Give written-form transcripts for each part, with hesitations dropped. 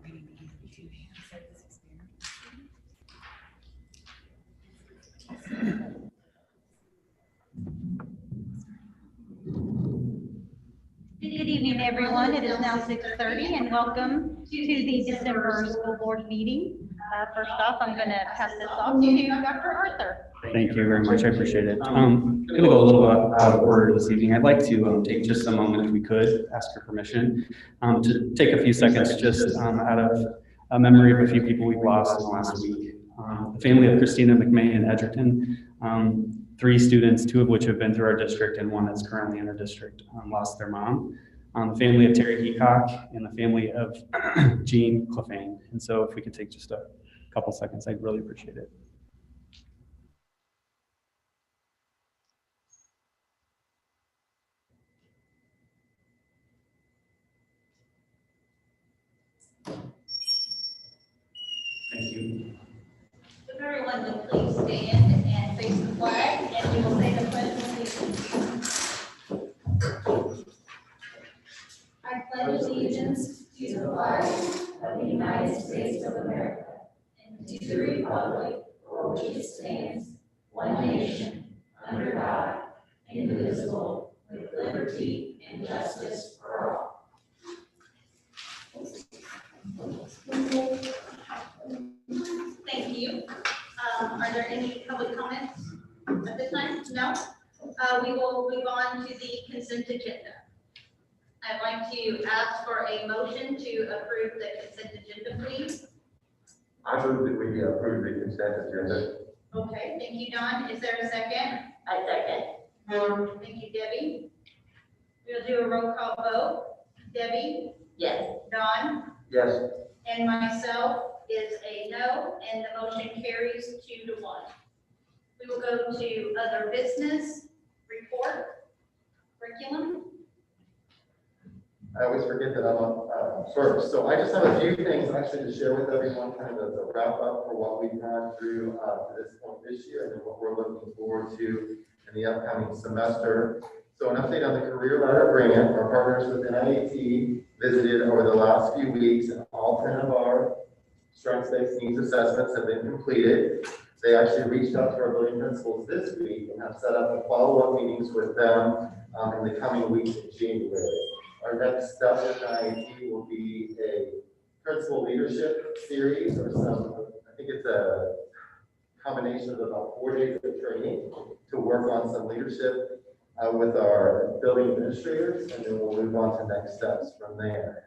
Good evening, everyone. It is now 6:30, and welcome to the December school board meeting. First off, I'm going to pass this off to Dr. Arthur. Thank you very much. I appreciate it. I'm going to go a little bit out of order this evening. I'd like to take just a moment, if we could, ask your permission, to take a few seconds just out of a memory of a few people we've lost in the last week. The family of Christina McMay in Edgerton, 3 students, 2 of which have been through our district and 1 that's currently in our district, lost their mom. The family of Terry Heacock and the family of Jean Clefane. And so if we could take just a couple seconds, I'd really appreciate it. Thank you. If everyone would please stand and face the flag, and we will say the pledge of allegiance. I pledge allegiance to the flag of the United States of America and to the republic for which it stands, one nation, under God, indivisible, with liberty and justice for all. Thank you. Are there any public comments at this time? No? We will move on to the consent agenda. I'd like to ask for a motion to approve the consent agenda, please. I move that we approve the consent agenda. Okay, thank you, Don. Is there a second? I second. Thank you, Debbie. We'll do a roll call vote. Debbie? Yes. Don? Yes. And myself is a no, and the motion carries 2-1. We will go to other business, report, curriculum. I always forget that I'm on first. So I just have a few things actually to share with everyone, kind of as a wrap up for what we've gone through to this point this year, and then what we're looking forward to in the upcoming semester. So an update on the Career Ladder Grant. Our partners with NIAT visited over the last few weeks, and all 10 of our strengths-based needs assessments have been completed. They actually reached out to our building principals this week and have set up follow-up meetings with them in the coming weeks in January. Our next step with NIAT will be a principal leadership series, or I think it's a combination of about 4 days of training to work on some leadership with our building administrators, and then we'll move on to next steps from there.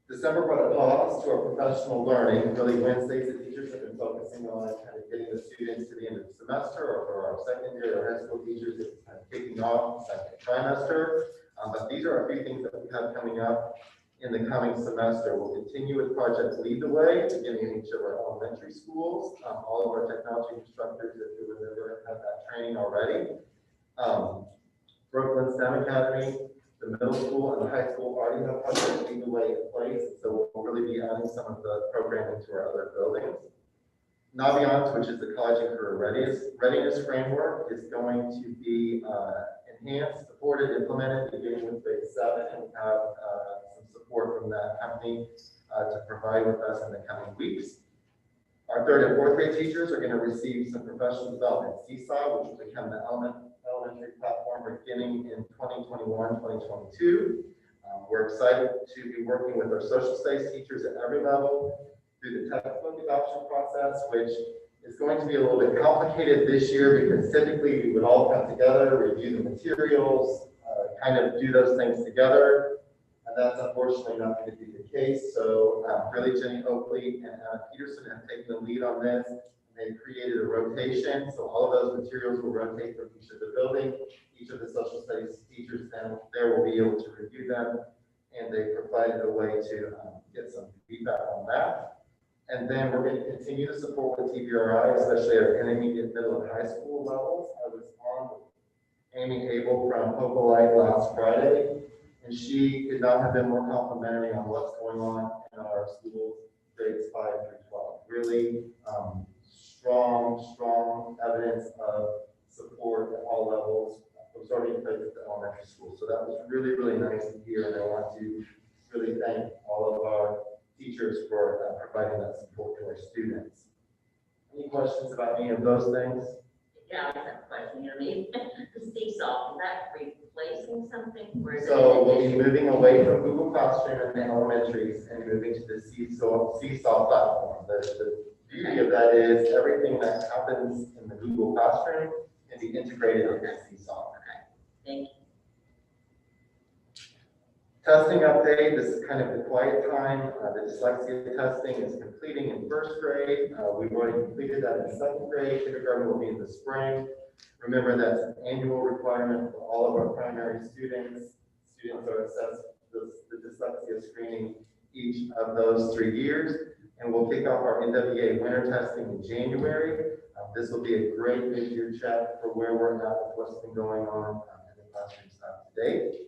December brought a pause to our professional learning. Really, Wednesdays, the teachers have been focusing on kind of getting the students to the end of the semester, or for our secondary or high school teachers, it's kind of kicking off the second trimester. But these are a few things that we have coming up in the coming semester. We'll continue with Project Lead the Way, beginning in each of our elementary schools. All of our technology instructors, if you remember, have that training already. Brooklyn STEM Academy, the middle school and the high school already have Project Lead the Way in place, so we'll really be adding some of the programming to our other buildings. Naviance, which is the College and Career Readiness Framework, is going to be enhanced, supported, implemented beginning with phase 7, and we have some support from that company to provide with us in the coming weeks. Our 3rd and 4th grade teachers are going to receive some professional development Seesaw, which will become the elementary platform beginning in 2021-2022. We're excited to be working with our social studies teachers at every level through the textbook adoption process, which is going to be a little bit complicated this year because typically we would all come together, review the materials, kind of do those things together. And that's unfortunately not going to be the case. So really Jenny Oakley and Anna Peterson have taken the lead on this. They've created a rotation. So all of those materials will rotate from each of the building. Each of the social studies teachers then there will be able to review them. And they provided a way to get some feedback on that. And then we're going to continue to support with TBRI, especially at our intermediate, middle, and high school levels. I was on with Amy Abel from Popolite last Friday, and she could not have been more complimentary on what's going on in our schools, grades 5 through 12. Really strong evidence of support at all levels. It was already in place at the elementary school. So that was really nice to hear, and I want to really thank all of our teachers for providing that support to our students. Any questions about any of those things? Yeah, I have a question. You know, the seesaw, is that replacing something? Or is So it we'll be moving away from Google Classroom in the elementaries and moving to the seesaw platform. The beauty of that is everything that happens in the Google Classroom can be integrated into Seesaw. Thank you. Testing update, this is kind of the quiet time. The dyslexia testing is completing in first grade. We've already completed that in second grade. Kindergarten will be in the spring. Remember, that's an annual requirement for all of our primary students. Students are assessed the dyslexia screening each of those 3 years. And we'll kick off our NWA winter testing in January. This will be a great mid-year check for where we're at with what's been going on in the classrooms to date.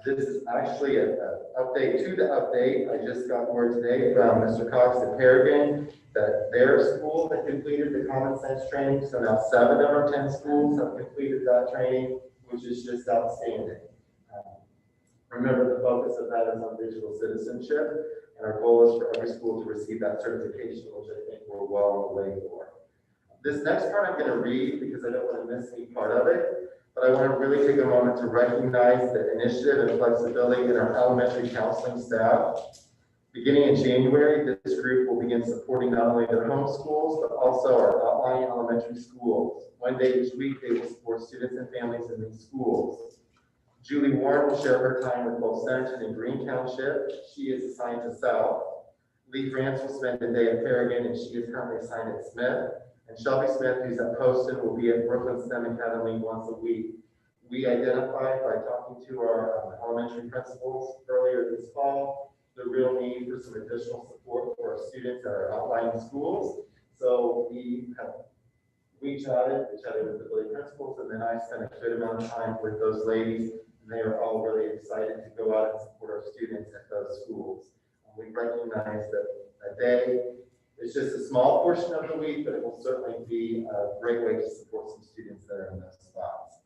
This is actually an update to the update. I just got word today from Mr. Cox at Paragon that their school had completed the common sense training. So now 7 of our 10 schools have completed that training, which is just outstanding. Remember, the focus of that is on digital citizenship, and our goal is for every school to receive that certification, which I think we're well on the way for. This next part I'm going to read because I don't want to miss any part of it. But I want to really take a moment to recognize the initiative and flexibility in our elementary counseling staff. Beginning in January, this group will begin supporting not only their home schools, but also our outlying elementary schools. One day each week, they will support students and families in these schools. Julie Warren will share her time with both Centerton and Green Township. She is assigned to South. Lee France will spend the day at Paragon, and she is currently assigned at Smith. And Shelby Smith, who's at Poston, will be at Brooklyn STEM Academy once a week. We identified by talking to our elementary principals earlier this fall, the real need for some additional support for our students at our outlying schools. So we chatted with the building principals, and then I spent a good amount of time with those ladies, and they are all really excited to go out and support our students at those schools. We recognize that a day it's just a small portion of the week, but it will certainly be a great way to support some students that are in those spots.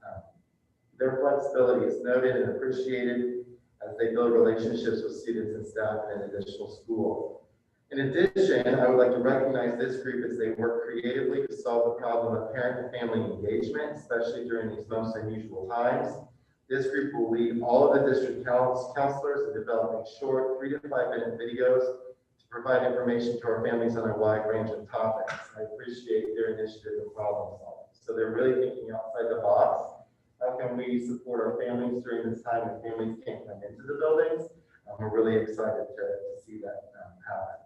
Their flexibility is noted and appreciated as they build relationships with students and staff in an additional school. In addition, I would like to recognize this group as they work creatively to solve the problem of parent and family engagement, especially during these most unusual times. This group will lead all of the district counselors in developing short 3 to 5 minute videos provide information to our families on a wide range of topics. I appreciate their initiative and problem solving. So they're really thinking outside the box. How can we support our families during this time when families can't come into the buildings? We're really excited to see that happen.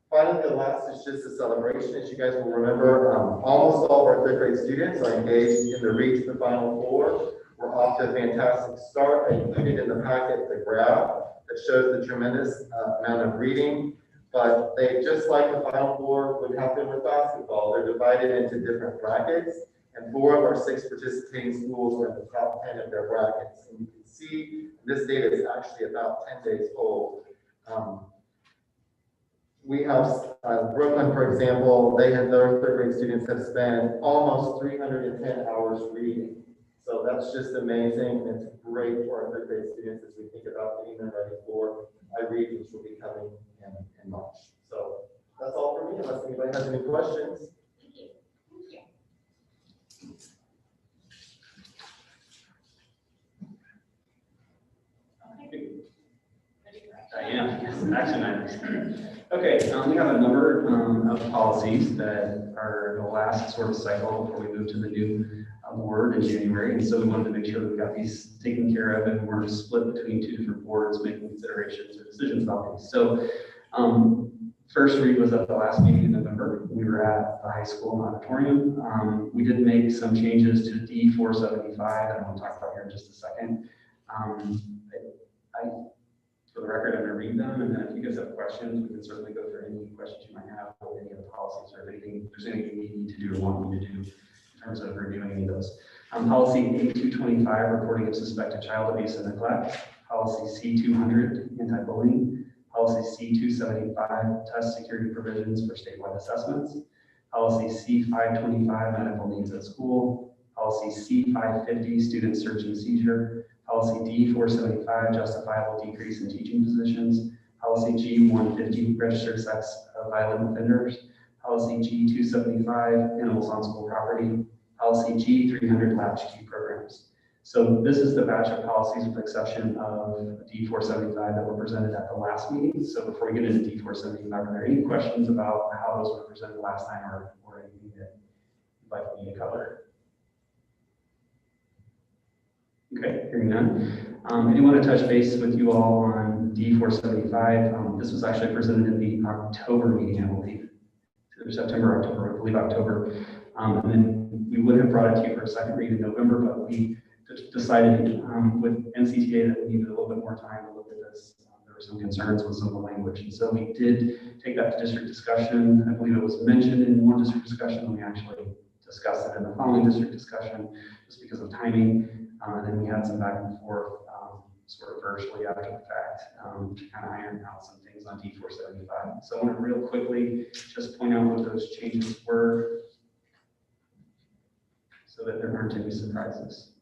Finally, the last is just a celebration. As you guys will remember, almost all of our 3rd grade students are engaged in the Reach the Final Four. We're off to a fantastic start. I included in the packet the graph that shows the tremendous amount of reading. But they, just like the Final Four would happen with basketball, they're divided into different brackets, and 4 of our 6 participating schools are in the top 10 of their brackets. And you can see this data is actually about 10 days old. We have Brooklyn, for example, their 3rd grade students have spent almost 310 hours reading. So that's just amazing, and it's great for our 3rd grade students as we think about getting them ready for iRead, which will be coming in March. So that's all for me, unless anybody has any questions. Thank you. Diane, action items. Okay, we have a number of policies that are the last sort of cycle before we move to the new board in January. And so we wanted to make sure that we got these taken care of and we're split between 2 different boards making considerations or decisions about these. So first read was at the last meeting in November. We were at the high school auditorium. We did make some changes to D475 that I want to talk about here in just a second. For the record, I'm going to read them, and then if you guys have questions, we can certainly go through any questions you might have about any of the policies or if there's anything you need to do or want me to do in terms of reviewing any of those. Policy A225, reporting of suspected child abuse and neglect. Policy C200, anti-bullying. Policy C275, test security provisions for statewide assessments. Policy C525, medical needs at school. Policy C550, student search and seizure. Policy D475, justifiable decrease in teaching positions. Policy G150, registered sex violent offenders, policy G275, animals on school property, policy G300, latchkey programs. So this is the batch of policies with the exception of D475 that were presented at the last meeting. So before we get into D475, are there any questions about how those were presented last time or anything that you'd like me to cover? Okay, hearing none. I do want to touch base with you all on D475. This was actually presented in the October meeting, I believe. Either September, October, I believe October. And then we would have brought it to you for a second read in November, but we decided with NCTA that we needed a little bit more time to look at this. There were some concerns with some of the language. And so we did take that to district discussion. I believe it was mentioned in one district discussion, and we actually discussed it in the following district discussion just because of timing. And then we had some back and forth sort of virtually after the fact to kind of iron out some things on D475. So I want to real quickly just point out what those changes were so that there aren't any surprises.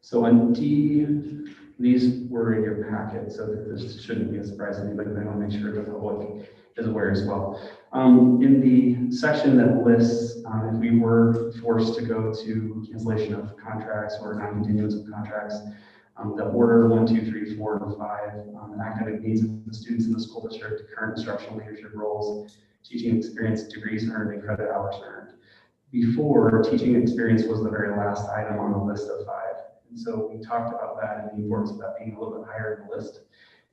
So on D, these were in your packet, so that this shouldn't be a surprise to anybody, but I want to make sure the public is aware as well. In the section that lists if we were forced to go to cancellation of contracts or non-continuance of contracts, the order 1, 2, 3, 4, and 5, academic needs of the students in the school district, current instructional leadership roles, teaching experience, degrees earned, and credit hours earned. Before, teaching experience was the very last item on the list of 5. And so we talked about that and the importance of that being a little bit higher in the list.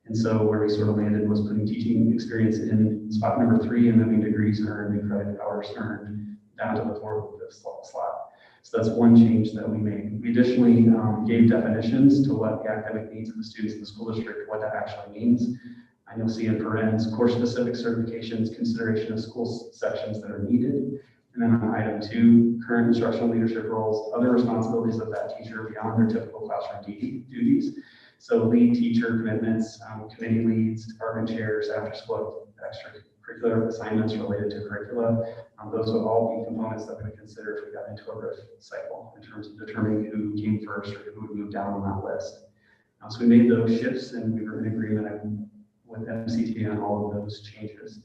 And so where we sort of landed was putting teaching experience in spot number 3 and moving degrees earned and credit hours earned down to the 4th of this slot. So that's one change that we made. We additionally gave definitions to what the academic needs of the students in the school district, what that actually means. And you'll see in parens, course-specific certifications, consideration of school sections that are needed. And then on item 2, current instructional leadership roles, other responsibilities of that teacher beyond their typical classroom duties. So lead teacher commitments, committee leads, department chairs, after-school extracurricular assignments related to curricula. Those would all be components that we would consider if we got into a RIF cycle in terms of determining who came first or who would move down on that list. So we made those shifts and we were in agreement with MCT on all of those changes.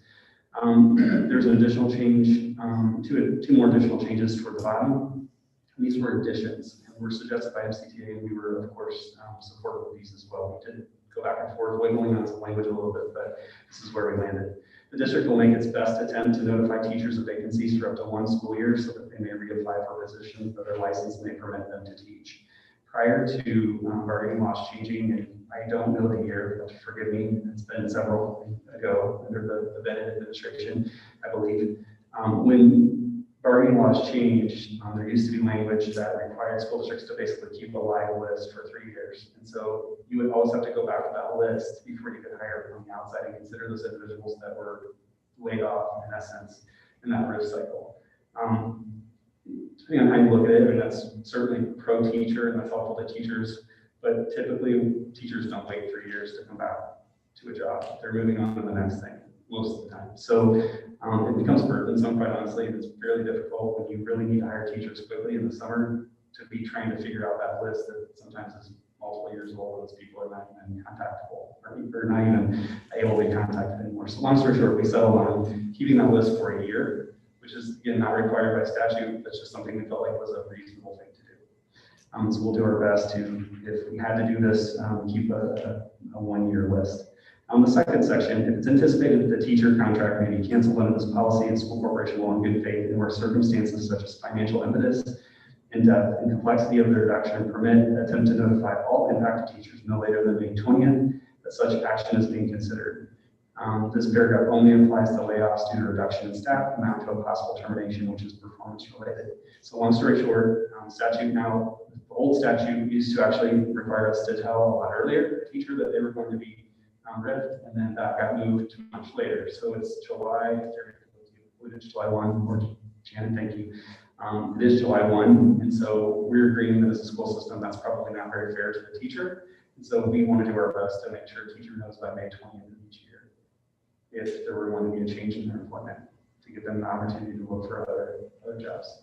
There's an additional change, two more additional changes toward the bottom. And these were additions and were suggested by MCTA, and we were, of course, supportive of these as well. We did go back and forth, wiggling on some language a little bit, but this is where we landed. The district will make its best attempt to notify teachers of vacancies for up to 1 school year so that they may reapply for positions that their license may permit them to teach. Prior to bargaining laws changing, and I don't know the year, but forgive me, it's been several ago under the Bennett administration, I believe. When bargaining laws changed, there used to be language that required school districts to basically keep a live list for 3 years. And so you would always have to go back to that list before you could hire from the outside and consider those individuals that were laid off, in essence, in that RIF cycle. Depending on how you look at it, I mean, that's certainly pro-teacher and that's helpful to teachers, but typically teachers don't wait 3 years to come back to a job. They're moving on to the next thing most of the time. So it becomes burdensome, quite honestly. It's fairly difficult when you really need to hire teachers quickly in the summer to be trying to figure out that list that sometimes is multiple years old. Those people are not even contactable or not even able to be contacted anymore. So long story short, we settled on keeping that list for a year, which is again not required by statute. That's just something we felt like was a reasonable thing to do. So we'll do our best to, if we had to do this, keep a 1-year list. The second section, if it's anticipated that the teacher contract may be canceled under this policy and school corporation will in good faith and where circumstances such as financial impetus, in-depth and complexity of the reduction permit, attempt to notify all impacted teachers no later than May 20th that such action is being considered. This paragraph only applies to layoffs due to reduction in staff amount to a possible termination, which is performance related. So long story short, statute now, the old statute used to actually require us to tell a lot earlier a teacher that they were going to be RIF, and then that got moved to much later. So it's July, it's July 1, or Janet, thank you. It is July 1, and so we're agreeing that as a school system, that's probably not very fair to the teacher. And so we want to do our best to make sure a teacher knows by May 20th of each year if there were going to be a change in their employment to give them the opportunity to look for other jobs.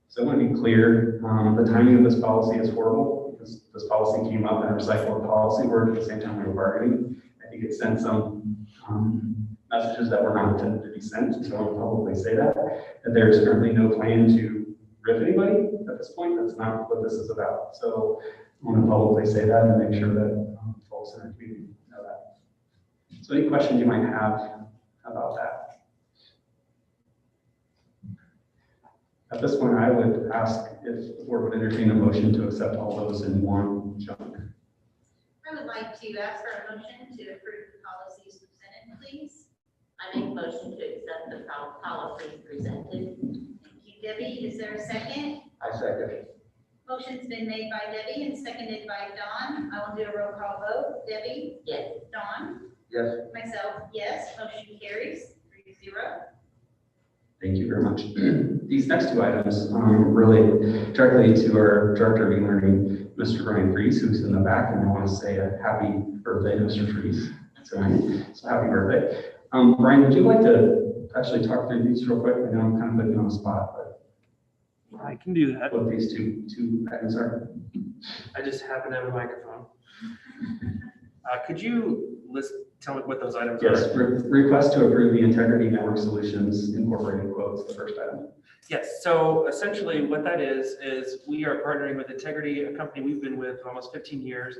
So I want to be clear, the timing of this policy is horrible because this policy policy came up and recycled policy work at the same time we were bargaining. I think it sent some messages that were not intended to be sent, so I will publicly say that there's currently no plan to rip anybody at this point. That's not what this is about. So I want to publicly say that and make sure that folks in our community know that. So any questions you might have about that? At this point, I would ask if the board would entertain a motion to accept all those in one chunk. I would like to ask for a motion to approve the policies presented, please. I make a motion to accept the policies presented. Thank you, Debbie. Is there a second? I second. Motion's been made by Debbie and seconded by Dawn. I will do a roll call vote. Debbie? Yes. Dawn? Yes. Myself, yes. Motion carries 3-0. Thank you very much. These next two items relate directly to our Director of E-Learning, Mr. Brian Freeze, who's in the back, and I want to say a happy birthday to Mr. Freeze tonight. So happy birthday. Brian, would you like to actually talk through these real quick? I know I'm kind of putting you on the spot, but I can do that. what these two items are. I just happen to have a microphone. Could you tell me what those items are? Yes, request to approve the Integrity Network Solutions Incorporated quotes, the first item. Yes, so essentially what that is we are partnering with Integrity, a company we've been with for almost 15 years,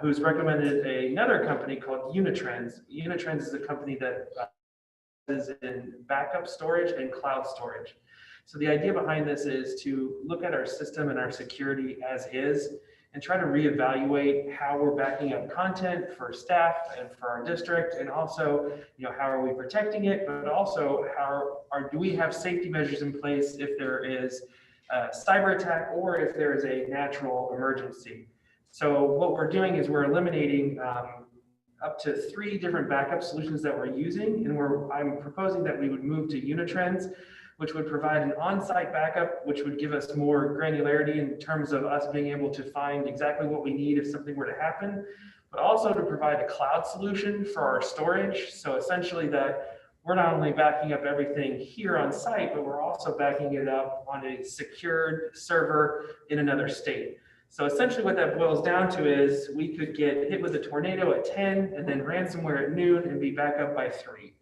who's recommended another company called Unitrends. Unitrends is a company that is in backup storage and cloud storage. So the idea behind this is to look at our system and our security as is, and try to reevaluate how we're backing up content for staff and for our district, and also, how are we protecting it, but also do we have safety measures in place if there is a cyber attack or if there is a natural emergency. So what we're doing is we're eliminating up to 3 different backup solutions that we're using, and I'm proposing that we would move to Unitrends, which would provide an on-site backup, which would give us more granularity in terms of us being able to find exactly what we need if something were to happen, but also to provide a cloud solution for our storage. So essentially that we're not only backing up everything here on site, but we're also backing it up on a secured server in another state. So essentially what that boils down to is we could get hit with a tornado at 10 and then ransomware at noon and be back up by 3.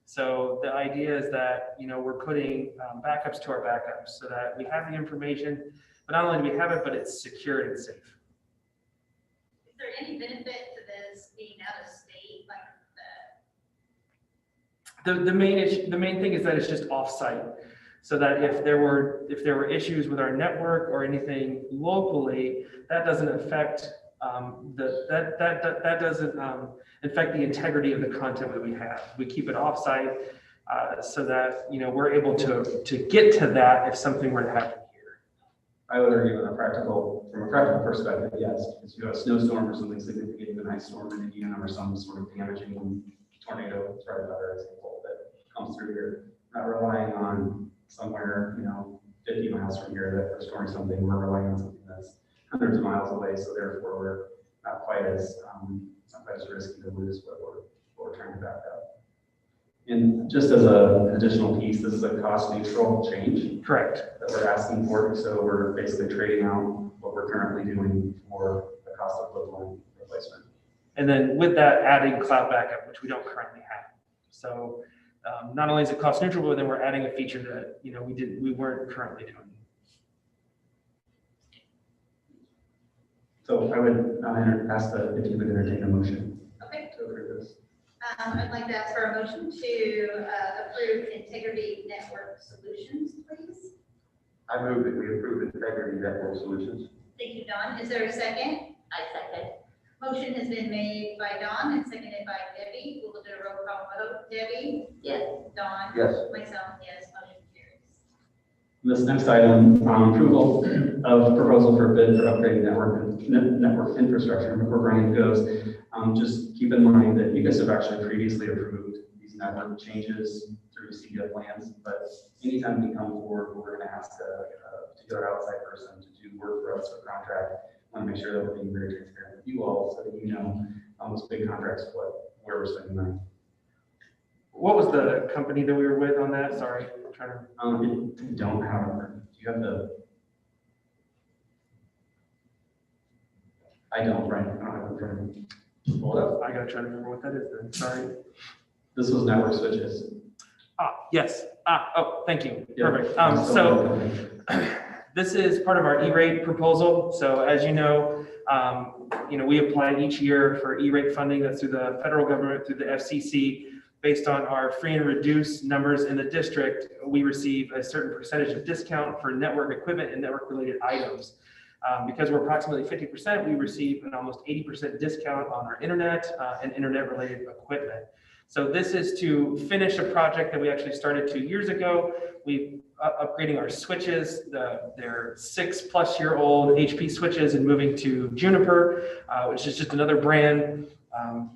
So the idea is that, we're putting backups to our backups so that we have the information, but not only do we have it, but it's secured and safe. Is there any benefit to this being out of state like that? The main thing is that it's just offsite, so that if there were issues with our network or anything locally, that doesn't affect that doesn't affect the integrity of the content that we have. We keep it offsite so that we're able to get to that if something were to happen here. I would argue from a practical perspective, yes, because you have a snowstorm or something significant, even an ice storm in Indiana or some sort of damaging tornado, it's probably a better example that comes through here. Not relying on somewhere, 50 miles from here that we're storing something, we're relying on something that's hundreds of miles away, so therefore we're not quite as risky to lose what we're trying to back up. And just as an additional piece, this is a cost neutral change. Correct. That we're asking for, so we're basically trading out what we're currently doing for the cost equivalent replacement. And then with that, adding cloud backup, which we don't currently have. So not only is it cost neutral, but then we're adding a feature that we weren't currently doing. So I would ask if you would entertain a motion Okay. to approve this. I'd like to ask for a motion to approve Integrity Network Solutions, please. I move that we approve Integrity Network Solutions. Thank you, Dawn. Is there a second? I second. Motion has been made by Dawn and seconded by Debbie. We'll do a roll call vote. Debbie? Yes. Dawn? Yes. Myself, yes. Motion carries. This next item, approval of proposal for bid for upgrading network infrastructure. Before Brian goes, just keep in mind that you guys have actually previously approved these network changes through CDF plans, but anytime we come forward, we're going to ask to get our outside person to do work for us for contract. I want to make sure that we're being very transparent with you all so that those big contracts, where we're spending money. What was the company that we were with on that? Sorry, I'm trying to. Don't have, do you have the? I don't, right? I don't have it in front of me. Hold up. I gotta try to remember what that is then, sorry. This was network switches. Yes, oh, thank you, Yeah. perfect. So this is part of our E-rate proposal. So as you know, we apply each year for E-rate funding. That's through the federal government, through the FCC. Based on our free and reduced numbers in the district, we receive a certain percentage of discount for network equipment and network related items. Because we're approximately 50%, we receive an almost 80% discount on our internet and internet related equipment. So this is to finish a project that we actually started 2 years ago. We've upgrading our switches. They're 6+-year-old HP switches and moving to Juniper, which is just another brand,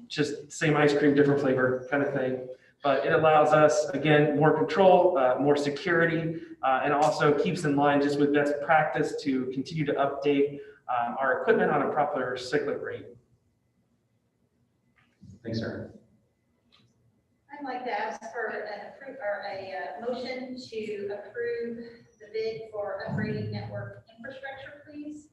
just same ice cream, different flavor kind of thing. But it allows us, again, more control, more security, and also keeps in line just with best practice to continue to update our equipment on a proper cyclic rate. Thanks, sir. I'd like to ask for a motion to approve the bid for upgrading network infrastructure, please.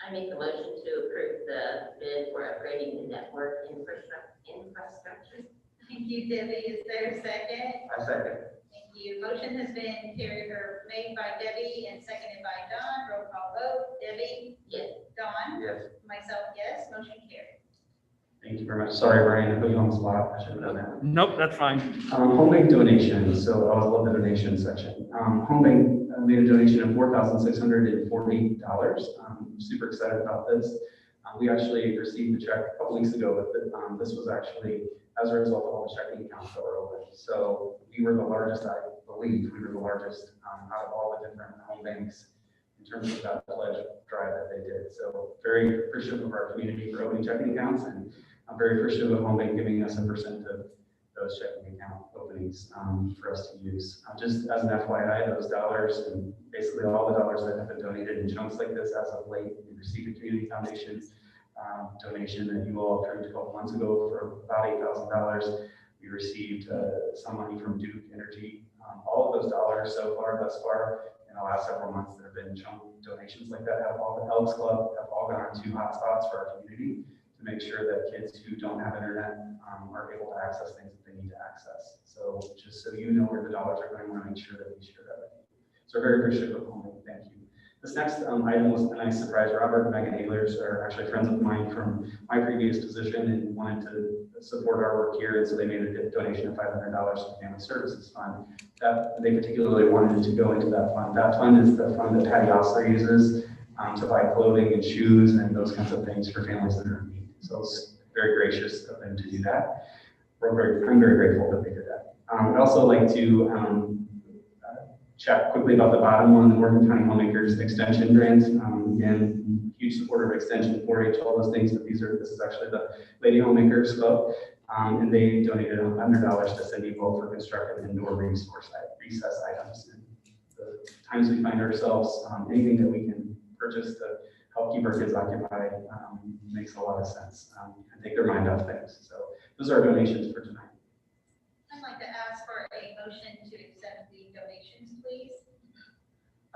I make the motion to approve the bid for upgrading the network infrastructure. Thank you, Debbie. Is there a second? I second. Thank you. Motion has been made by Debbie and seconded by Don. Roll call vote. Debbie? Yes. Don? Yes. Myself, yes. Motion carried. Thank you very much. Sorry, Brian, I put you on the spot. I should have done that. Nope, that's fine. Home bank donations. So I always love the donation section. Home bank made a donation of $4,640. Super excited about this. We actually received the check a couple weeks ago with it. This was actually as a result of all the checking accounts that were open. So we were the largest, I believe, out of all the different home banks in terms of that pledge drive that they did. So very appreciative of our community for opening checking accounts, and I'm very appreciative of home bank giving us 1% of those checking account openings for us to use. Just as an FYI, those dollars and basically all the dollars that have been donated in chunks like this as of late, we received a community foundation donation that you all approved a couple months ago for about $8,000. We received some money from Duke Energy. All of those dollars thus far, in the last several months, there have been chunk donations like that. Have all the Elks Club have all gone to hotspots for our community to make sure that kids who don't have internet are able to access things that they need to access. So just so you know where the dollars are going, we want to make sure that we share that with you. So very appreciative of home. Thank you. This next item was a nice surprise. Robert and Megan Ehlers are actually friends of mine from my previous position and wanted to support our work here, and so they made a donation of $500 to the Family Services Fund. That they particularly wanted to go into that fund. That fund is the fund that Patty Osler uses to buy clothing and shoes and those kinds of things for families that are in need. So it's very gracious of them to do that. I'm very grateful that they did that. I'd also like to chat quickly about the bottom one, the Morgan County Homemakers Extension Grant. Again, huge supporter of Extension 4-H, all those things, but this is actually the Lady Homemakers Club. And they donated $100 to Cindy Wolf for constructive indoor recess items. And the times we find ourselves, anything that we can purchase to help keep our kids occupied makes a lot of sense and take their mind off things. So those are our donations for tonight. I'd like to ask for a motion to accept the donations, please.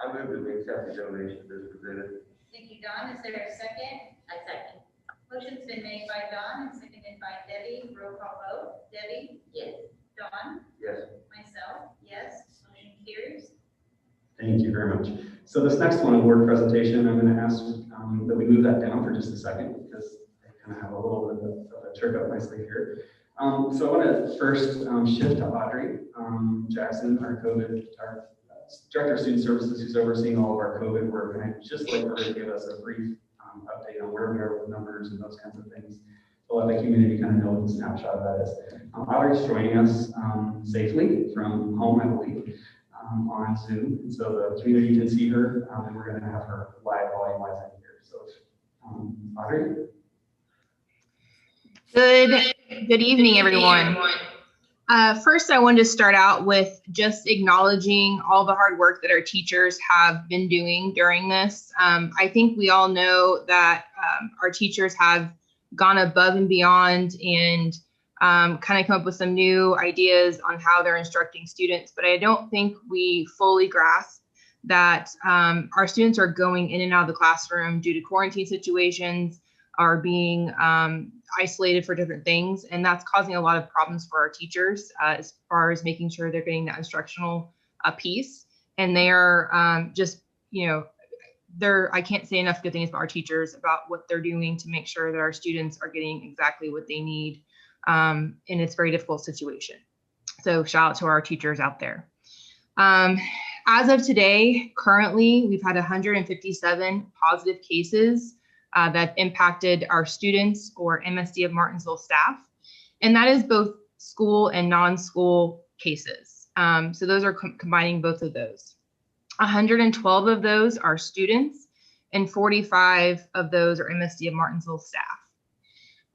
I move that we accept the donations as presented. Thank you, Don. Is there a second? I second. Motion's been made by Don and seconded by Debbie. Roll call vote. Debbie? Yes. Don? Yes. Myself? Yes. Motion carries. Thank you very much. So this next one, award presentation, I'm going to ask that we move that down for just a second because I kind of have a little bit of a trick up my sleeve here. So I want to first shift to Audrey Jackson, our Director of Student Services, who's overseeing all of our COVID work. And I'd just like her to give us a brief update on where we are with numbers and those kinds of things, to let the community kind of know what the snapshot of that is. Audrey's joining us safely from home, I believe, on Zoom. And so the community can see her, and we're going to have her live volume-wise in here. So Audrey? Good evening, everyone. First, I wanted to start out with just acknowledging all the hard work that our teachers have been doing during this. I think we all know that our teachers have gone above and beyond and kind of come up with some new ideas on how they're instructing students, but I don't think we fully grasp that our students are going in and out of the classroom due to quarantine situations, are being isolated for different things, and that's causing a lot of problems for our teachers as far as making sure they're getting that instructional piece. And they are just, you know, I can't say enough good things about our teachers about what they're doing to make sure that our students are getting exactly what they need in this very difficult situation. So shout out to our teachers out there. As of today, currently, we've had 157 positive cases that impacted our students or MSD of Martinsville staff. And that is both school and non-school cases. So those are combining both of those. 112 of those are students and 45 of those are MSD of Martinsville staff.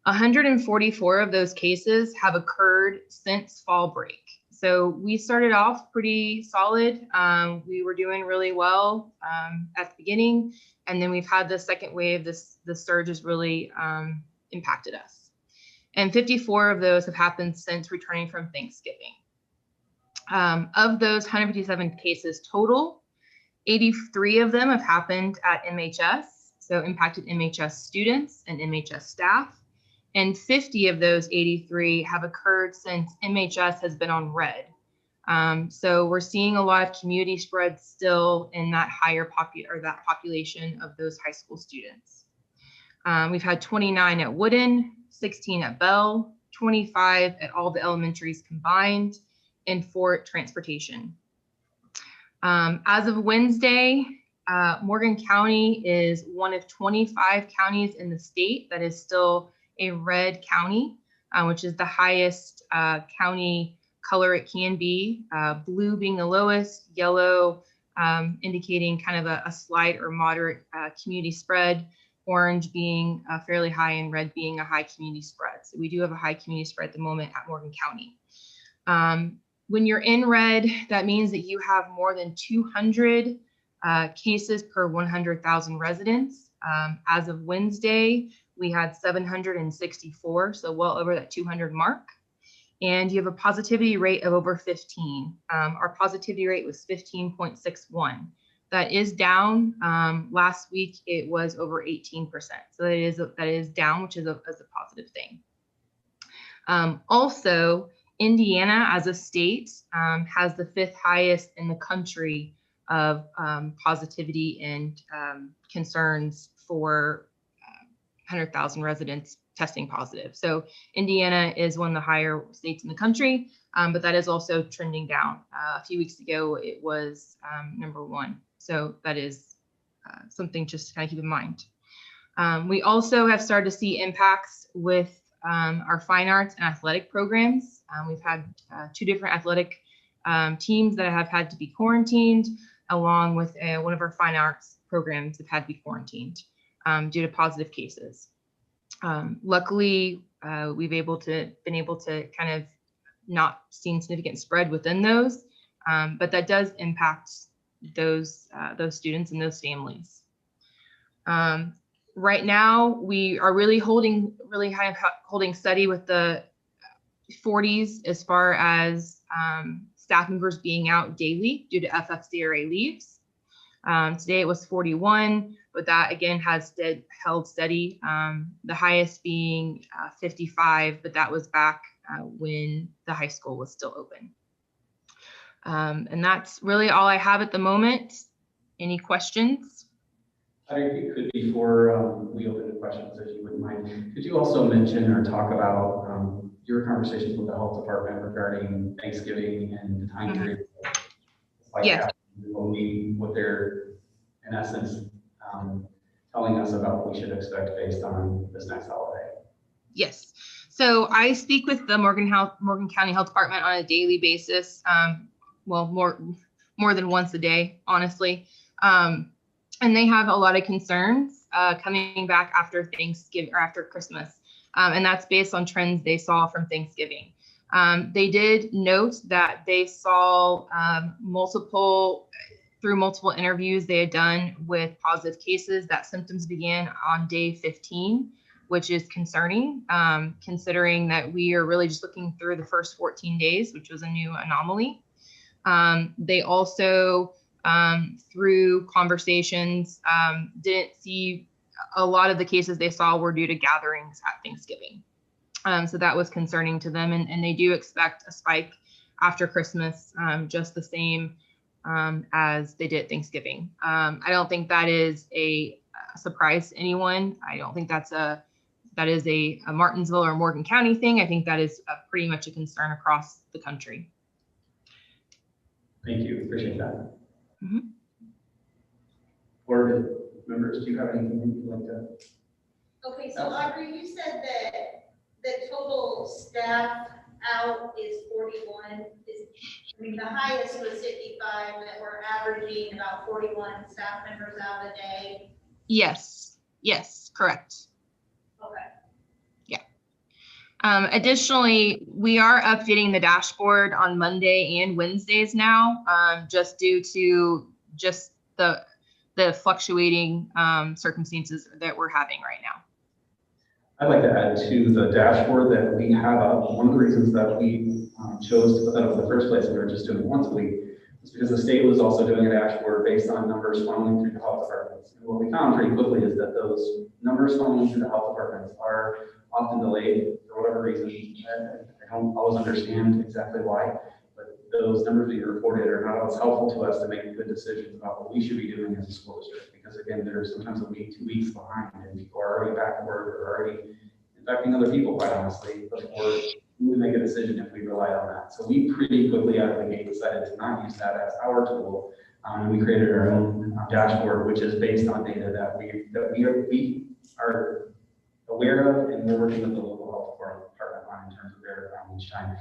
144 of those cases have occurred since fall break. So we started off pretty solid. We were doing really well at the beginning, and then we've had the second wave. The surge has really impacted us. And 54 of those have happened since returning from Thanksgiving. Of those 157 cases total, 83 of them have happened at MHS, so impacted MHS students and MHS staff. And 50 of those 83 have occurred since MHS has been on red. So we're seeing a lot of community spread still in that higher population of those high school students. We've had 29 at Woodin, 16 at Bell, 25 at all the elementaries combined, and 4 at transportation. As of Wednesday, Morgan County is one of 25 counties in the state that is still a red county, which is the highest county color it can be, blue being the lowest, yellow indicating kind of a slight or moderate community spread, orange being fairly high, and red being a high community spread. So we do have a high community spread at the moment at Morgan County. When you're in red, that means that you have more than 200 cases per 100,000 residents. As of Wednesday, we had 764, so well over that 200 mark. And you have a positivity rate of over 15. Our positivity rate was 15.61. That is down. Last week, it was over 18%. So that is down, which is a positive thing. Also, Indiana as a state has the 5th highest in the country of positivity and concerns for 100,000 residents testing positive. So Indiana is one of the higher states in the country, but that is also trending down. A few weeks ago, it was #1. So that is something just to kind of keep in mind. We also have started to see impacts with our fine arts and athletic programs. We've had 2 different athletic teams that have had to be quarantined, along with one of our fine arts programs that had to be quarantined due to positive cases. Luckily, we've been able to kind of not seen significant spread within those, but that does impact those students and those families. Right now, we are really holding steady with the 40s as far as staff members being out daily due to FFCRA leaves. Today it was 41, but that again has held steady. The highest being 55, but that was back when the high school was still open. And that's really all I have at the moment. Any questions? I think it could, before we open to questions, if you wouldn't mind, could you also mention or talk about your conversations with the health department regarding Thanksgiving and the time period? Like Yes. What they're, in essence, telling us about what we should expect based on this next holiday. Yes. So I speak with the Morgan County Health Department on a daily basis. Well, more than once a day, honestly. And they have a lot of concerns coming back after Thanksgiving or after Christmas. And that's based on trends they saw from Thanksgiving. They did note that they saw through multiple interviews they had done with positive cases, that symptoms began on day 15, which is concerning, considering that we are really just looking through the first 14 days, which was a new anomaly. They also, through conversations, didn't see a lot of the cases they saw were due to gatherings at Thanksgiving. So that was concerning to them, and they do expect a spike after Christmas, just the same as they did Thanksgiving. I don't think that is a surprise to anyone. I don't think that is a Martinsville or Morgan County thing. I think that is pretty much a concern across the country. Thank you, appreciate that. Mhm. Board members, do you have anything that you'd like to? Okay, so Audrey, you said that the total staff out is 41. I mean, the highest was 55, that we're averaging about 41 staff members out a day. Yes, correct. Okay. Additionally, we are updating the dashboard on Monday and Wednesdays now, just due to just the fluctuating circumstances that we're having right now. I'd like to add to the dashboard that we have up. One of the reasons that we chose to put that up in the first place, we were just doing it once a week, is because the state was also doing a dashboard based on numbers funneling through the health departments. And what we found pretty quickly is that those numbers funneling through the health departments are often delayed for whatever reason. I don't always understand exactly why, but those numbers being reported are not always helpful to us to make good decisions about what we should be doing as a school district. Because again, they're sometimes a week, 2 weeks behind, and people are already back to work or already infecting other people, quite honestly, before we would make a decision if we relied on that. So we pretty quickly out of the gate decided to not use that as our tool. And we created our own dashboard, which is based on data that we are aware of, and we're working with the local health department on in terms of verifying each time.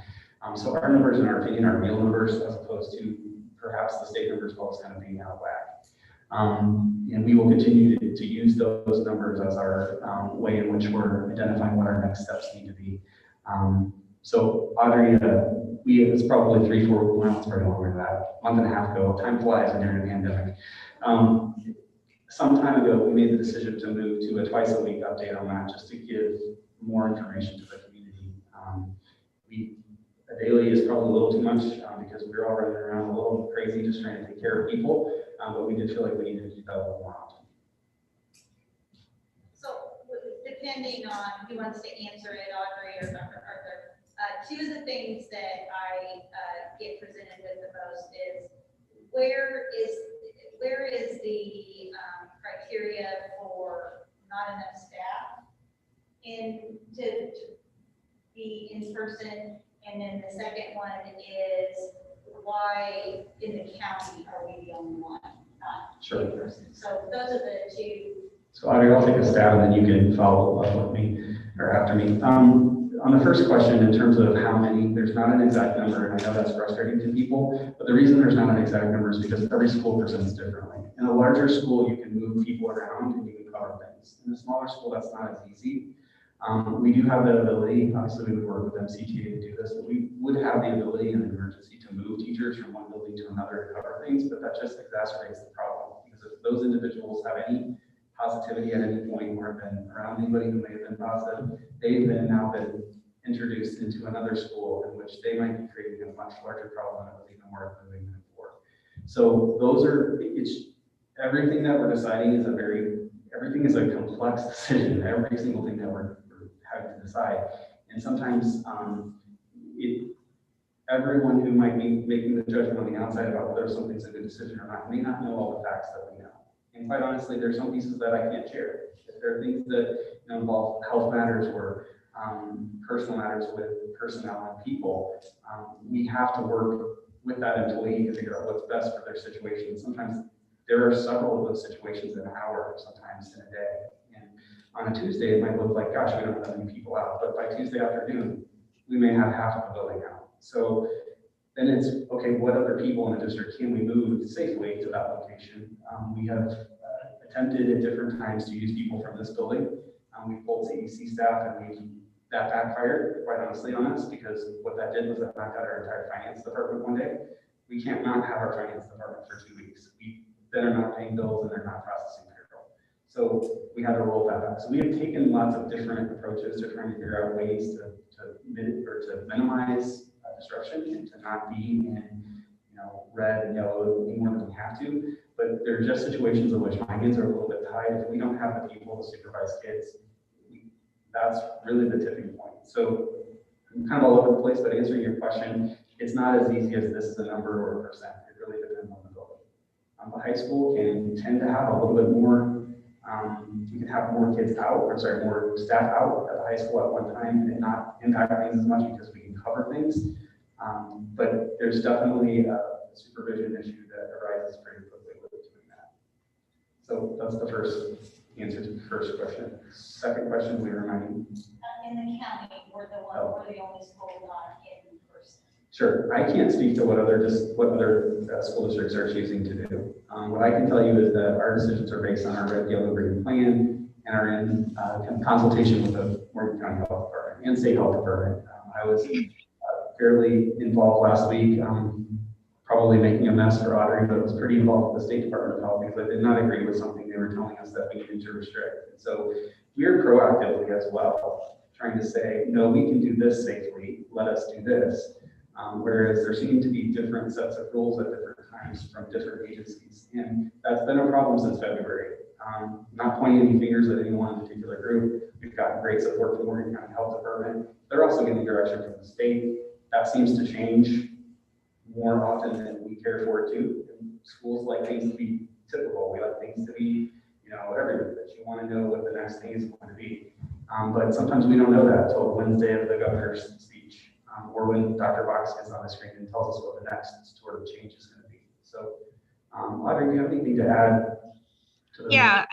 So our numbers, in our opinion, are real numbers as opposed to perhaps the state numbers both kind of being out of whack. And we will continue to use those numbers as our way in which we're identifying what our next steps need to be. So Audrey, it's probably 3-4 months, probably longer than that, month and a half ago. Time flies when you're in a pandemic. Some time ago, we made the decision to move to a twice-a-week update on that, just to give more information to the community. A daily is probably a little too much because we're all running around a little crazy just trying to take care of people, but we did feel like we needed to do that a little more often. So depending on who wants to answer it, Audrey or Dr. Arthur, two of the things that I get presented with the most is where is the criteria for not enough staff and to be in person, and then the second one is why in the county are we the only one not in person? So those are the two. So Audrey, I'll take a stab and then you can follow up with me or after me. On the first question, in terms of how many, there's not an exact number, and I know that's frustrating to people, but the reason there's not an exact number is because every school presents differently. In a larger school, you can move people around and you can cover things. In a smaller school, that's not as easy. We do have the ability, obviously we would work with MCTA to do this, but we would have the ability in an emergency to move teachers from one building to another to cover things, but that just exacerbates the problem. Because if those individuals have any positivity at any point or have been around anybody who may have been positive, they've now been introduced into another school in which they might be creating a much larger problem and it was even worth moving them forward. So everything that we're deciding is everything is a complex decision, every single thing that we're having to decide. And sometimes everyone who might be making the judgment on the outside about whether something's a good decision or not may not know all the facts that we know. And quite honestly, there's some pieces that I can't share. If there are things that involve health matters or personal matters with personnel and people, we have to work with that employee to figure out what's best for their situation. Sometimes there are several of those situations in an hour, sometimes in a day. And on a Tuesday, it might look like, gosh, we don't have that many people out. But by Tuesday afternoon, we may have half of the building out. So then it's, okay, what other people in the district can we move safely to that location? We have attempted at different times to use people from this building. We pulled CDC staff and that backfired, quite honestly, on us, because what that did was that knocked out our entire finance department one day. We can't not have our finance department for 2 weeks. We then are not paying bills and they're not processing payroll. So we had to roll that back. So we have taken lots of different approaches to trying to figure out ways to minimize disruption and to not be in red and yellow any more than we have to, but there are just situations in which my hands are a little bit tied. If we don't have the people to supervise kids, that's really the tipping point. So I'm kind of all over the place, but answering your question, it's not as easy as this is a number or a percent. It really depends on the building. The high school can tend to have a little bit more, you can have more kids out, or sorry, more staff out at the high school at one time and not impact things as much because we can cover things. But there's definitely a supervision issue that arises pretty quickly with doing that. So that's the first answer to the first question. Second question, we remind me. In the county, we're the only school not in person. Sure, I can't speak to what other school districts are choosing to do. What I can tell you is that our decisions are based on our red, yellow, green plan and are in consultation with the Morgan County Health Department and State Health Department. I was fairly involved last week, probably making a mess for Audrey, but was pretty involved with the State Department of Health because I did not agree with something they were telling us that we needed to restrict. And so we're proactively as well, trying to say, no, we can do this safely, let us do this. Whereas there seem to be different sets of rules at different times from different agencies. And that's been a problem since February. Not pointing any fingers at any one particular group. We've gotten great support from Morgan County Health Department. They're also getting direction from the state. That seems to change more often than we care for it too. And schools like things to be typical. We like things to be, everything that you want to know what the next thing is going to be. But sometimes we don't know that until Wednesday of the governor's speech, or when Dr. Box gets on the screen and tells us what the next sort of change is going to be. So, Audrey, do you have anything to add? Yeah,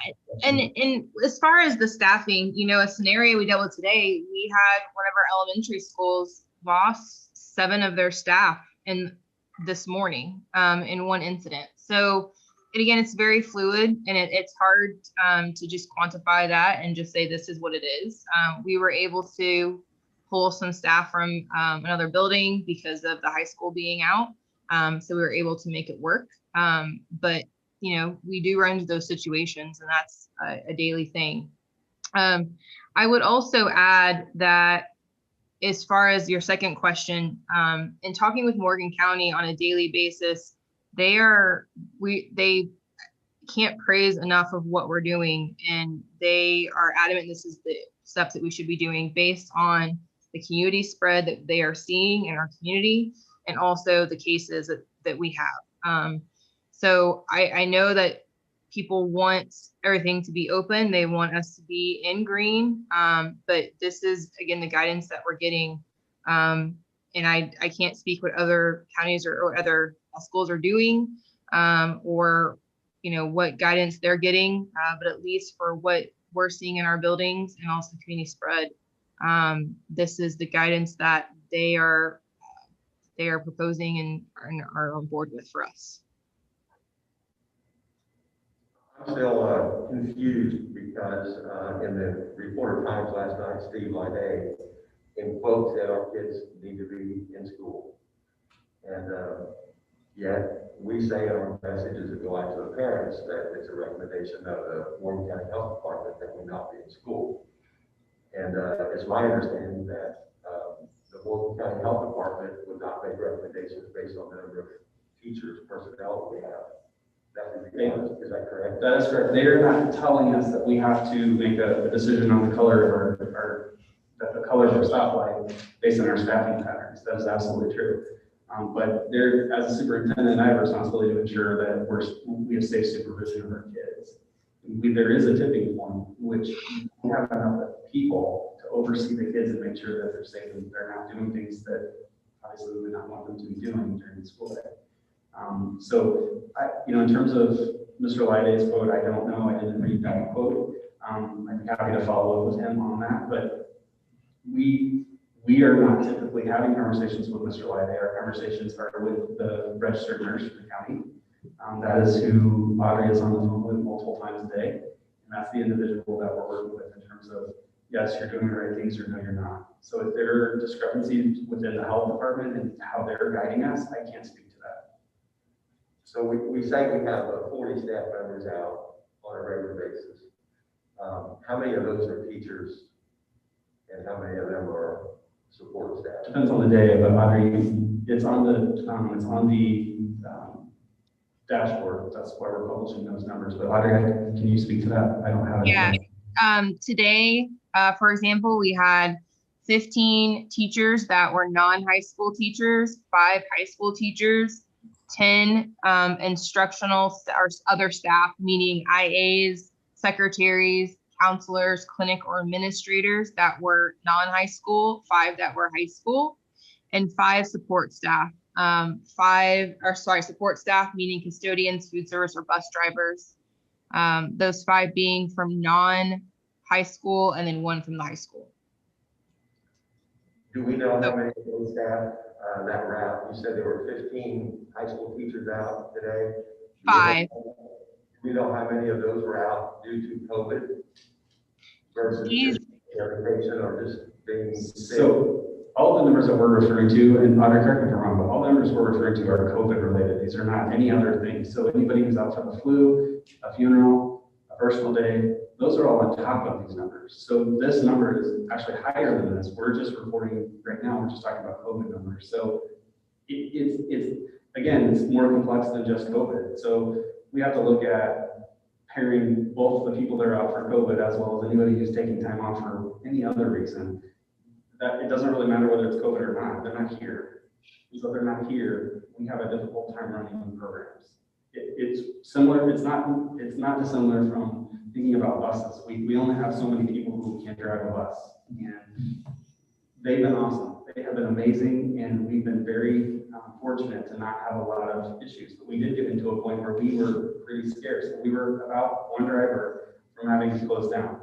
and as far as the staffing, a scenario we dealt with today, we had one of our elementary schools lost 7 of their staff this morning in one incident. So, and again, it's very fluid and it's hard to just quantify that and just say this is what it is. We were able to pull some staff from another building because of the high school being out. So we were able to make it work. But we do run into those situations, and that's a daily thing. I would also add that as far as your second question, in talking with Morgan County on a daily basis, they can't praise enough of what we're doing, and they are adamant this is the stuff that we should be doing based on the community spread that they are seeing in our community, and also the cases that we have. So I know that people want everything to be open. They want us to be in green, but this is, again, the guidance that we're getting. And I can't speak what other counties or other schools are doing, or what guidance they're getting, but at least for what we're seeing in our buildings and also community spread, this is the guidance that they are proposing and are on board with for us. I'm still confused because in the Reporter Times last night, Steve Liday, in quotes, said our kids need to be in school. And yet we say in our messages that go out to the parents that it's a recommendation of the Morgan County Health Department that we not be in school. And it's my understanding that the Morgan County Health Department would not make recommendations based on the number of teachers, personnel that we have. Is that correct? That is correct. They are not telling us that we have to make a decision on the color of the color of our stoplight based on our staffing patterns. That is absolutely true. But there, as a superintendent, I have a responsibility to ensure that we have safe supervision of our kids. There is a tipping point which we have enough people to oversee the kids and make sure that they're safe and they're not doing things that obviously we would not want them to be doing during the school day. So, in terms of Mr. Liday's quote, I don't know. I didn't read that quote. I'd be happy to follow up with him on that. But we are not typically having conversations with Mr. Liday. Our conversations are with the registered nurse for the county. That is who Audrey is on the phone with multiple times a day. And that's the individual that we're working with in terms of, yes, you're doing the right things, or no, you're not. So if there are discrepancies within the health department and how they're guiding us, I can't speak to that. So we say we have 40 staff members out on a regular basis. How many of those are teachers and how many of them are support staff? Depends on the day, but Audrey, It's on the dashboard. That's why we're publishing those numbers. But Audrey, can you speak to that? I don't have it. Yeah. Today, for example, we had 15 teachers that were non-high school teachers, 5 high school teachers, 10 instructional or other staff, meaning IAs, secretaries, counselors, clinic or administrators that were non-high school, 5 that were high school, and 5 support staff. Support staff, meaning custodians, food service, or bus drivers. Those 5 being from non-high school and then 1 from the high school. Do we know how many of those staff that were out? You said there were 15 high school teachers out today. 5. Do we know how many of those were out due to COVID versus just vacation or just being sick? So all the numbers that we're referring to, and Audrey, correct me if I'm wrong, but all the numbers we're referring to are COVID related. These are not any other things. So anybody who's out for the flu, a funeral, a personal day, those are all on top of these numbers. So this number is actually higher than this. We're just reporting right now, we're just talking about COVID numbers. So it's more complex than just COVID. So we have to look at pairing both the people that are out for COVID as well as anybody who's taking time off for any other reason. That it doesn't really matter whether it's COVID or not, they're not here. So they're not here, we have a difficult time running the programs. It's similar, it's not dissimilar from thinking about buses. We only have so many people who can't drive a bus, and they've been awesome. They have been amazing, and we've been very fortunate to not have a lot of issues. But we did get into a point where we were pretty scarce. We were about 1 driver from having to close down.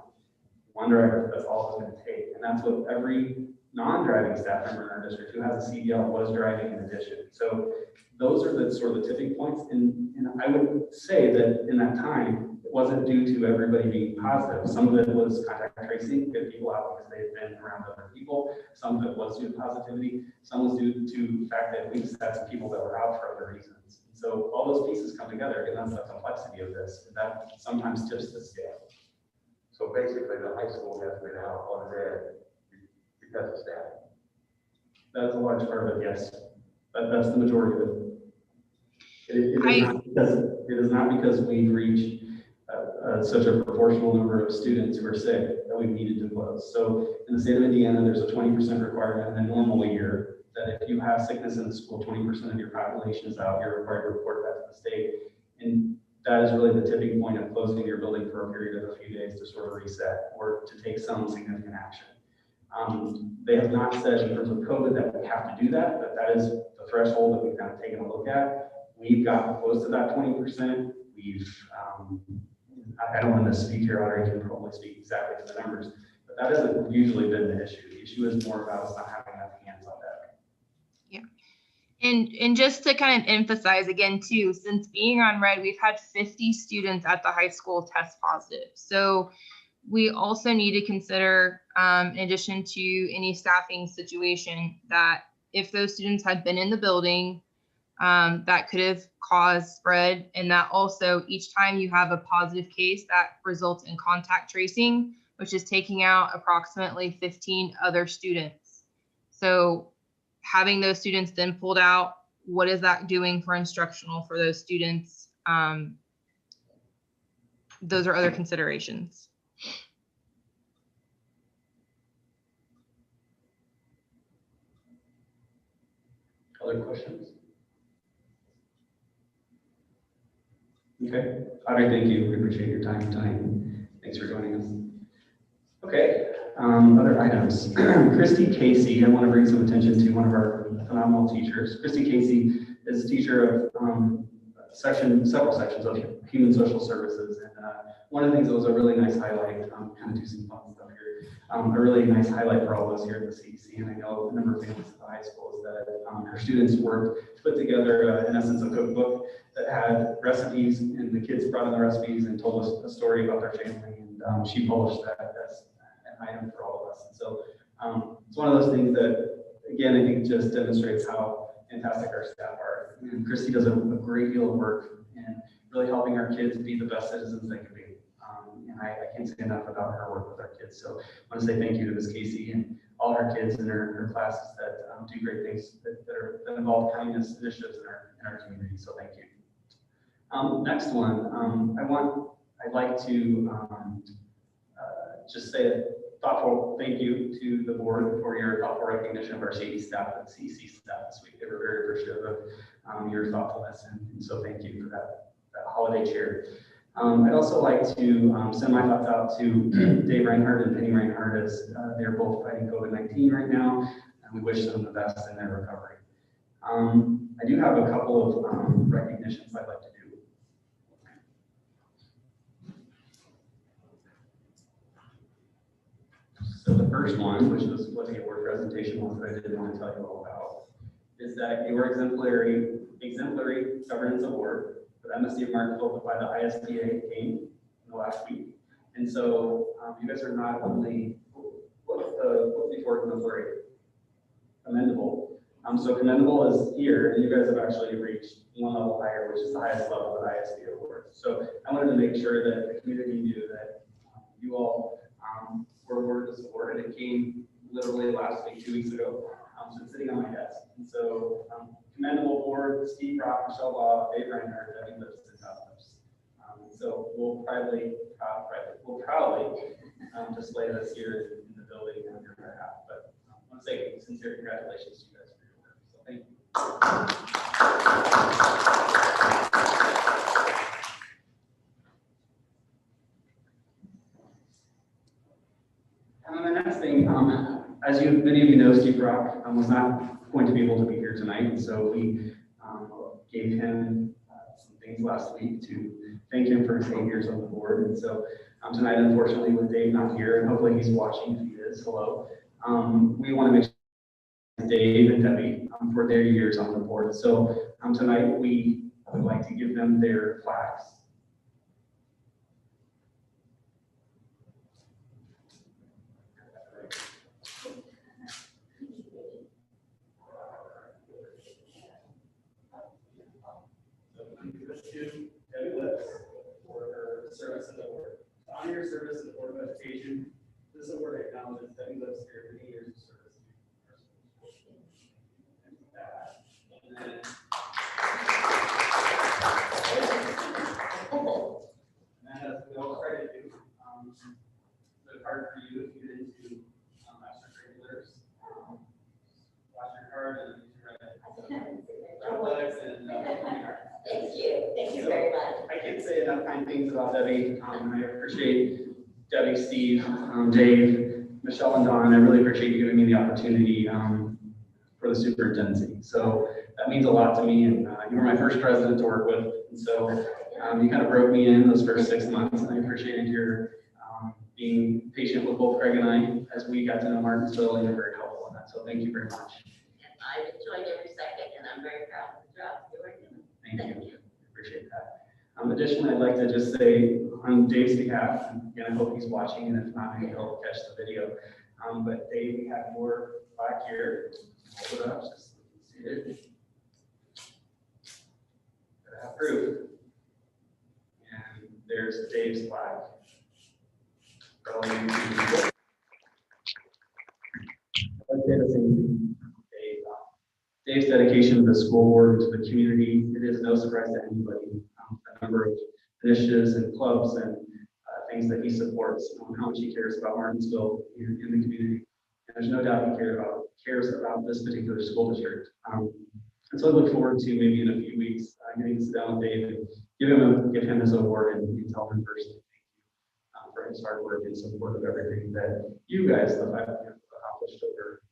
1 driver, that's all it's going to take. And that's what every non-driving staff member in our district who has a CDL was driving in addition. So those are the sort of the tipping points. And I would say that in that time, it wasn't due to everybody being positive. Some of it was contact tracing, get people out because they've been around other people. Some of it was due to positivity. Some was due to the fact that we just had some people that were out for other reasons. And so all those pieces come together, and that's the complexity of this. And that sometimes tips the scale. So basically, the high school has been out on red because of staff. That's a large part of it, yes. That's the majority of it. It is not because we've reached such a proportional number of students who are sick that we've needed to close. So in the state of Indiana, there's a 20% requirement in a normal year that if you have sickness in the school, 20% of your population is out, you're required to report that to the state. And that is really the tipping point of closing your building for a period of a few days to sort of reset or to take some significant action. They have not said in terms of COVID that we have to do that, but that is the threshold that we've kind of taken a look at. We've gotten close to that 20%. I don't want to speak here, Audrey can probably speak exactly to the numbers, but that hasn't usually been the issue. The issue is more about us not having enough hands on deck. Yeah. And just to kind of emphasize again too, since being on red, we've had 50 students at the high school test positive. So we also need to consider, in addition to any staffing situation, that if those students had been in the building, that could have caused spread, and that also each time you have a positive case, that results in contact tracing, which is taking out approximately 15 other students. So having those students then pulled out, what is that doing for instructional for those students? Those are other considerations. Other questions? Okay, Audrey, thank you. We appreciate your time tonight. Thanks for joining us. Okay, other items. Christy Casey, I want to bring some attention to one of our phenomenal teachers. Christy Casey is a teacher of several sections of human social services. And one of the things that was a really nice highlight, kind of do some fun stuff here, a really nice highlight for all of us here at the CEC, and I know a number of families at the high school, is that her students worked to put together, in essence, a cookbook that had recipes, and the kids brought in the recipes and told us a story about their family, and she published that as an item for all of us. And so it's one of those things that, again, I think just demonstrates how fantastic our staff are. And Christy does a great deal of work in really helping our kids be the best citizens they can be. And I can't say enough about her work with our kids. So I want to say thank you to Ms. Casey and all her kids in her classes that do great things that involve kindness initiatives in our community. So thank you. Next one, I'd like to just say a thoughtful thank you to the board for your thoughtful recognition of our CAD staff and CEC staff this week. They were very appreciative of your thoughtfulness, and so thank you for that holiday cheer. I'd also like to send my thoughts out to Dave Reinhardt and Penny Reinhardt as they're both fighting COVID-19 right now, and we wish them the best in their recovery. I do have a couple of recognitions I'd like to do. So the first one, which was what the award presentation was that I did want to tell you all about, is that your exemplary governance award for the MSD of Martinsville by the ISBA came in the last week. And so you guys are not only, what's before exemplary? Commendable. So commendable is here, and you guys have actually reached one level higher, which is the highest level of the ISBA award. So I wanted to make sure that the community knew that you all were awarded this award, and it came literally last week, 2 weeks ago. So it's sitting on my desk. And so commendable board, Steve Rock, Michelle Law, Dave Reinhardt, Debbie Lips, and Todd Lips. So we'll proudly display this here in the building on your behalf. But I want to say sincere congratulations to you guys for your work. So thank you. And then the next thing, as many of you know, Steve Rock was not going to be able to be here tonight, and so we gave him some things last week to thank him for his 8 years on the board. And so tonight, unfortunately, with Dave not here, and hopefully he's watching, if he is, hello, we want to make sure Dave and Debbie for their years on the board. So tonight, we would like to give them their plaques. To Debbie Lips for her service in the board. To honor your service in the Board of Education, this award acknowledges Debbie Lips for your many years of service to our school. And then as we all try to do, it's hard for you if you get into extracurriculars. Watch your card and use your athletics and Thank you very much. I can't say enough kind things about Debbie. I appreciate Debbie, Steve, Dave, Michelle, and Don. I really appreciate you giving me the opportunity for the superintendency. So that means a lot to me, and you were my first president to work with. And so you kind of broke me in those first 6 months, and I appreciated your being patient with both Craig and I as we got to know Martinsville, and you're very helpful in that. So thank you very much. And I've enjoyed every second, and I'm very proud of the job you're doing. Thank you. Appreciate that. Additionally, I'd like to just say on Dave's behalf, and I hope he's watching, and if not, maybe he'll catch the video. But Dave, we have your plaque here. Hold it up, just see it. Gotta have proof. And there's Dave's plaque. Let's say the same thing. Dave's dedication to the school board, to the community, it is no surprise to anybody. A number of initiatives and clubs and things that he supports, how much he cares about Martinsville in the community. And there's no doubt he cares about this particular school district. And so I look forward to maybe in a few weeks getting to sit down with Dave and give him this award and tell him personally thank you for his hard work and support of everything that you guys have accomplished over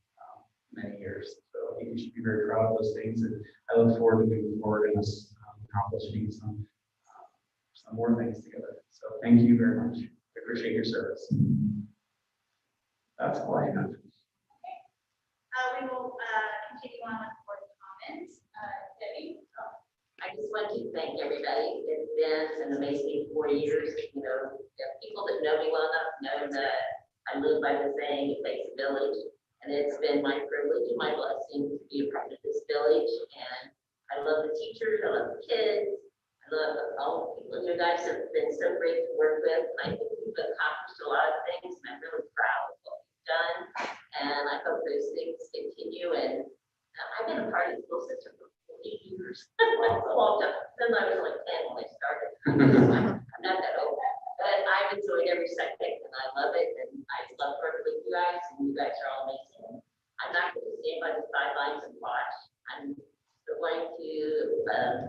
many years. So I think you should be very proud of those things, and I look forward to moving forward and us accomplishing some more things together. So thank you very much. I appreciate your service. That's all I have. We will continue on with board comments. Debbie? I just want to thank everybody. It's been an amazing 4 years. You know, the people that know me well enough know that I live by the saying, it takes a village. And it's been my privilege and my blessing to be a part of this village. And I love the teachers, I love the kids, I love all the people. You guys have been so great to work with. And I think we've accomplished a lot of things, and I'm really proud of what we've done. And I those things continue. And I've been a part of the school system for 40 years. That's a long time. Since I was like 10 when I started. I'm not that old, but I've enjoyed every second and I love it. And I love working with you guys, and you guys are all amazing. I'm not going to stand by the sidelines and watch. I'm going to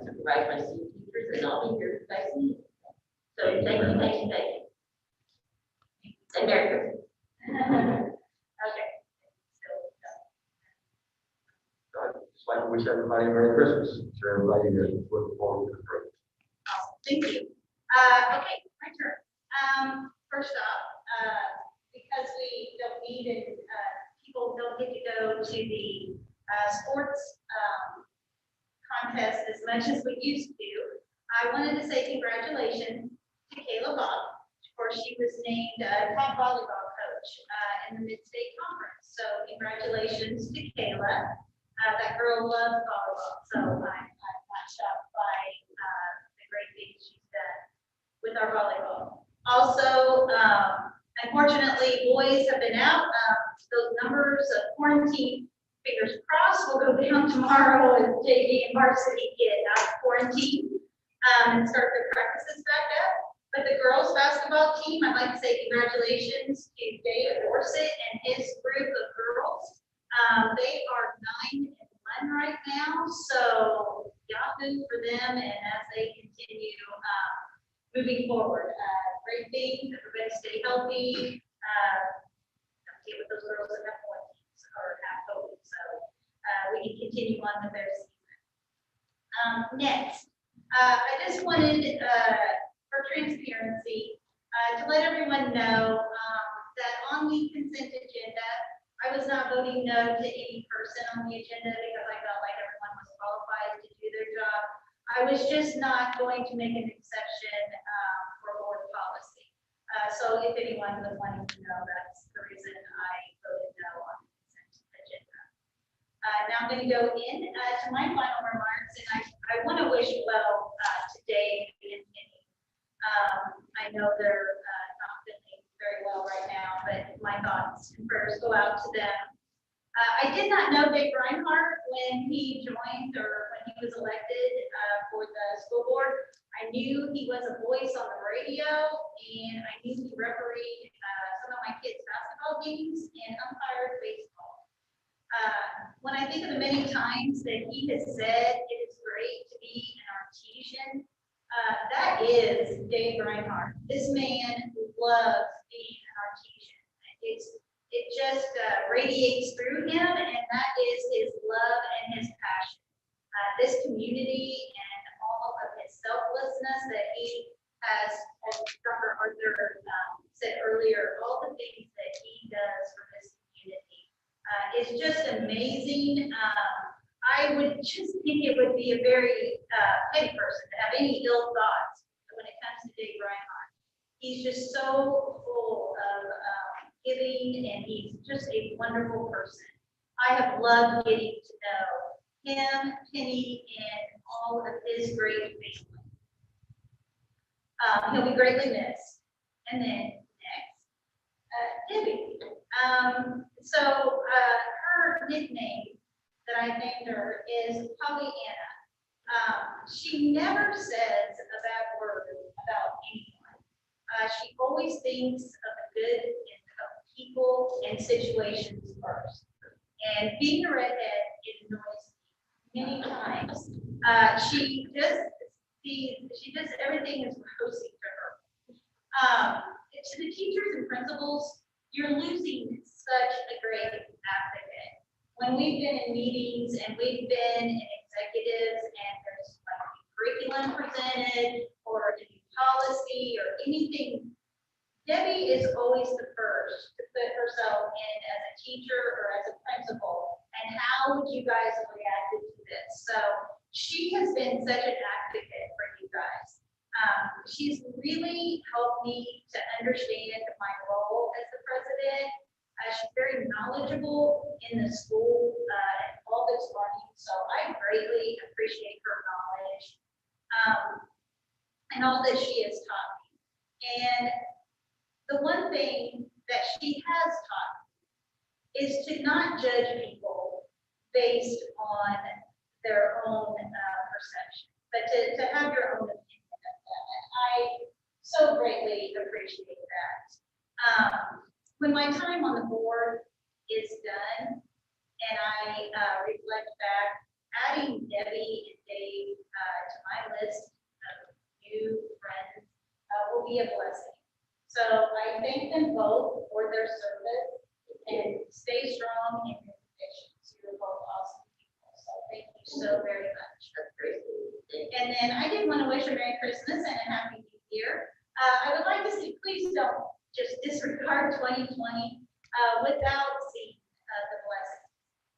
supervise my student teachers, and I'll be here if you guys need. So thank you, thank you, thank you. And Merry Christmas. Okay. Just like to wish everybody a Merry Christmas. Sure, everybody is looking forward to the break. Thank you. Okay, my turn. First off, because we don't need and people don't get to go to the sports contest as much as we used to, I wanted to say congratulations to Kayla Bob. Of course, she was named top volleyball coach in the Mid-State Conference. So congratulations to Kayla. That girl loves volleyball. So I'm not shocked by the great things she's done with our volleyball. Also, unfortunately, boys have been out. Those numbers of quarantine, fingers crossed, will go down tomorrow as JV and varsity get out of quarantine and start their practices back up. But the girls basketball team, I'd like to say congratulations to Dave Dorset and his group of girls. They are 9-1 right now, so yahoo for them, and as they continue moving forward. Great thing, everybody stay healthy. Get with those girls that have quarantines or have COVID, so we can continue on with their season. Next, I just wanted, for transparency, to let everyone know that on the consent agenda, I was not voting no to any person on the agenda because I felt like everyone was qualified to do their job. I was just not going to make an exception for board policy. So if anyone was wanting to know, that's the reason I voted no on the consent agenda. Now I'm going to go in to my final remarks, and I want to wish well to Dave and Penny. I know they're not feeling very well right now, but my thoughts and prayers go out to them. I did not know Dave Reinhardt when he joined or when he was elected for the school board. I knew he was a voice on the radio, and I knew he refereed some of my kids' basketball games and umpired baseball. When I think of the many times that he has said it is great to be an artesian, that is Dave Reinhardt. This man loves being an artesian. It just radiates through him, and that is his love and his passion. This community and all of his selflessness that he has, as Dr. Arthur said earlier, all the things that he does for this community is just amazing. I would just think it would be a very petty person to have any ill thoughts when it comes to Dave Reinhardt. He's just so full of giving, and he's just a wonderful person. I have loved getting to know him, Penny, and all of his great family. He'll be greatly missed. And then next, Debbie. So her nickname that I named her is Pollyanna. She never says a bad word about anyone. She always thinks of the good in people and situations first. And being a redhead, it annoys me many times. She just everything is rosy to her. To the teachers and principals, you're losing such a great advocate. When we've been in meetings and we've been in executives and there's like curriculum presented or a new policy or anything, Debbie is always the first to put herself in as a teacher or as a principal, and how would you guys have reacted to this? So she has been such an advocate for you guys. She's really helped me to understand my role as the president. She's very knowledgeable in the school and all this learning, so I greatly appreciate her knowledge and all that she has taught me. And the one thing that she has taught me is to not judge people based on their own perception, but to have your own opinion of them. And I so greatly appreciate that. When my time on the board is done and I reflect back, adding Debbie and Dave to my list of new friends will be a blessing. So I thank them both for their service and stay strong in your convictions. You're both awesome people. So thank you so very much. That's great. And then I did want to wish a Merry Christmas and a Happy New Year. I would like to say, please don't just disregard 2020 without seeing the blessings.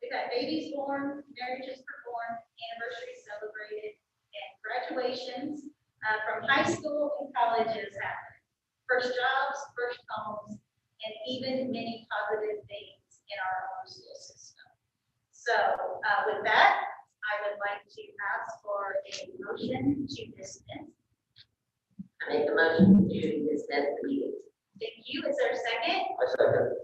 We've got babies born, marriages performed, anniversaries celebrated, and graduations from high school and colleges happening. First jobs, first homes, and even many positive things in our own school system. So with that, I would like to ask for a motion to dismiss. I make a motion to dismiss the meeting. Thank you. Is there a second? I second.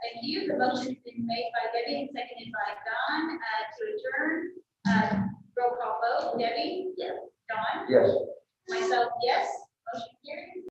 Thank you. The motion has been made by Debbie and seconded by Don to adjourn. Roll call vote. Debbie? Yes. Don? Yes. Myself, yes.